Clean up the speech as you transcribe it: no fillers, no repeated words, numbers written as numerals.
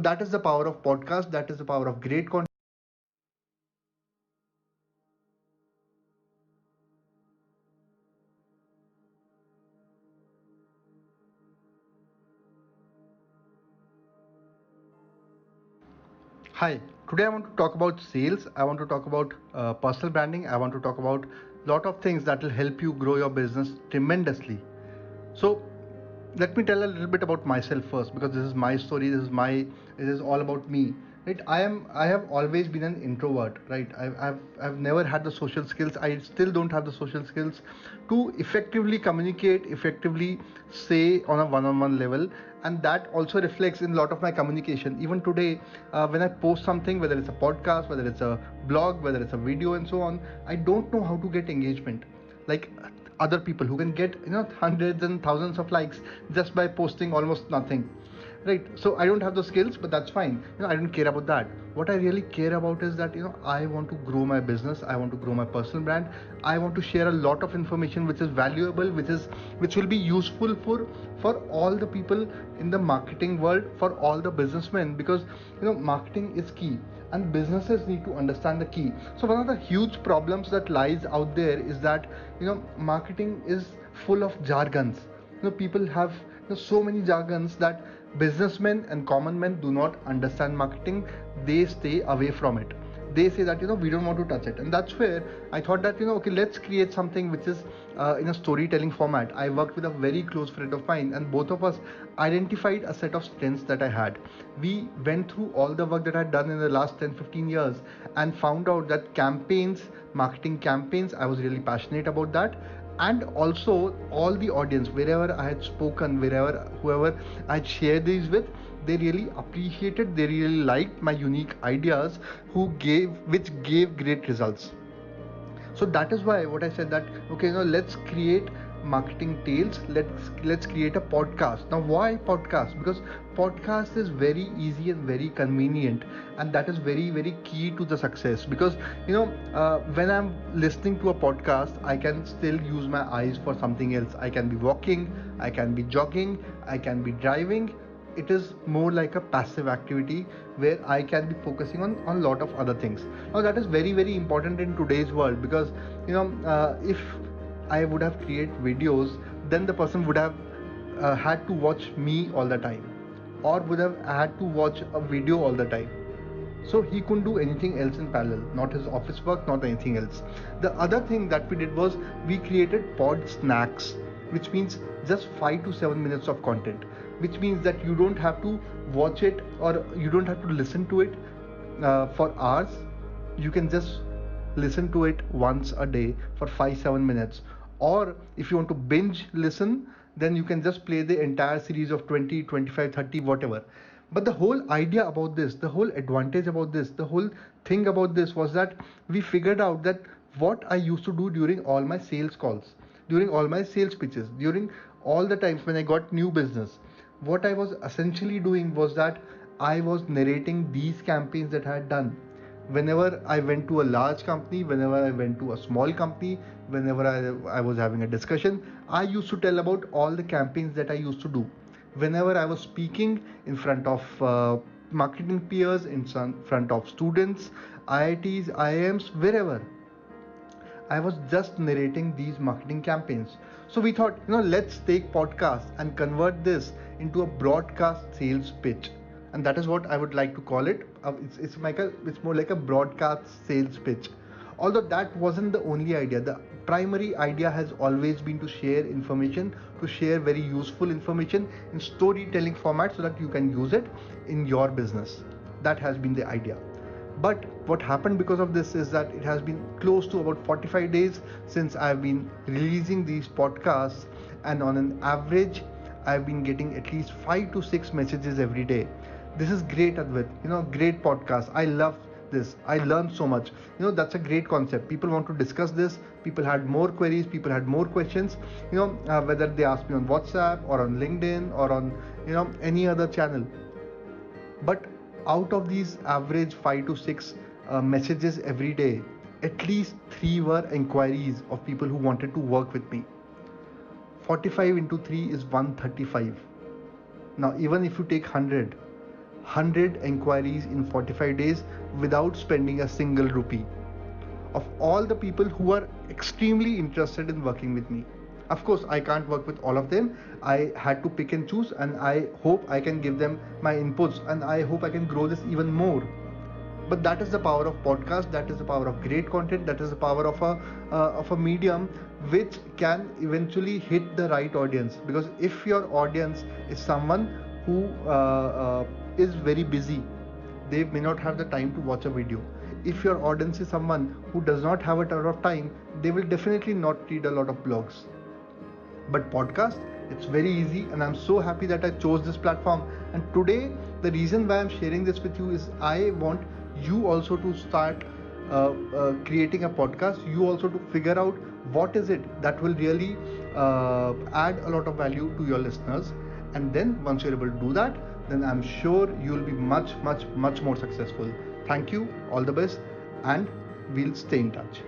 That is the power of podcast. That is the power of great content. Hi, today I want to talk about sales. I want to talk about personal branding. I want to talk about a lot of things that will help you grow your business tremendously. So, let me tell a little bit about myself first, because this is my story. This is all about me. Right? I have always been an introvert. Right? I've never had the social skills. I still don't have the social skills to effectively communicate, effectively say on a one-on-one level, and that also reflects in a lot of my communication. Even today, when I post something, whether it's a podcast, whether it's a blog, whether it's a video, and so on, I don't know how to get engagement like other people who can get hundreds and thousands of likes just by posting almost nothing, right? So I don't have those skills, but that's fine. I don't care about that. What I really care about is that I want to grow my business. I want to grow my personal brand. I want to share a lot of information which is valuable, which will be useful for all the people in the marketing world, for all the businessmen, because marketing is key and businesses need to understand the key. So one of the huge problems that lies out there is that marketing is full of jargons. People have so many jargons that businessmen and common men do not understand marketing. They stay away from it. They say that we don't want to touch it, and that's where I thought that okay, let's create something which is in a storytelling format. I worked with a very close friend of mine, and both of us identified a set of strengths that I had. We went through all the work that I had done in the last 10-15 years and found out that campaigns, marketing campaigns, I was really passionate about that. And also all the audience, wherever I had spoken, whoever I had shared these with, they really appreciated, they really liked my unique ideas, which gave great results. So that is why what I said, that okay, let's create marketing tales. Let's create a podcast. Now why podcast? Because podcast is very easy and very convenient, and that is very, very key to the success. Because when I'm listening to a podcast, I can still use my eyes for something else. I can be walking, I can be jogging, I can be driving. It is more like a passive activity where I can be focusing on a lot of other things. Now that is very, very important in today's world, because if I would have created videos, then the person would have had to watch me all the time, or would have had to watch a video all the time. So he couldn't do anything else in parallel, not his office work, not anything else. The other thing that we did was we created pod snacks, which means just 5 to 7 minutes of content, which means that you don't have to watch it, or you don't have to listen to it for hours. You can just listen to it once a day for 5-7 minutes. Or if you want to binge listen, then you can just play the entire series of 20, 25, 30, whatever. But the whole idea about this, the whole advantage about this, the whole thing about this was that we figured out that what I used to do during all my sales calls, during all my sales pitches, during all the times when I got new business, what I was essentially doing was that I was narrating these campaigns that I had done. Whenever I went to a large company, whenever I went to a small company, whenever I was having a discussion, I used to tell about all the campaigns that I used to do. Whenever I was speaking in front of marketing peers, in front of students, IITs, IIMs, wherever, I was just narrating these marketing campaigns. So we thought, let's take podcast and convert this into a broadcast sales pitch. And that is what I would like to call it. It's more like a broadcast sales pitch. Although that wasn't the only idea. The primary idea has always been to share information, to share very useful information in storytelling format so that you can use it in your business. That has been the idea. But what happened because of this is that it has been close to about 45 days since I've been releasing these podcasts, and on an average I've been getting at least 5 to 6 messages every day. This is great, Advait. Great podcast. I love this. I learned so much. That's a great concept. People want to discuss this. People had more queries. People had more questions. Whether they ask me on WhatsApp or on LinkedIn or on any other channel. But out of these average 5 to 6 messages every day, at least 3 were inquiries of people who wanted to work with me. 45 into 3 is 135. Now even if you take 100, 100 inquiries in 45 days without spending a single rupee. Of all the people who are extremely interested in working with me, of course I can't work with all of them. I had to pick and choose, and I hope I can give them my inputs, and I hope I can grow this even more. But that is the power of podcast, that is the power of great content, that is the power of a medium which can eventually hit the right audience. Because if your audience is someone who is very busy, they may not have the time to watch a video. If your audience is someone who does not have a ton of time, they will definitely not read a lot of blogs. But podcast, it's very easy, and I'm so happy that I chose this platform. And today, the reason why I'm sharing this with you is I want you also to start creating a podcast. You also to figure out what is it that will really add a lot of value to your listeners. And then once you're able to do that, then I'm sure you'll be much more successful. Thank you, all the best, and we'll stay in touch.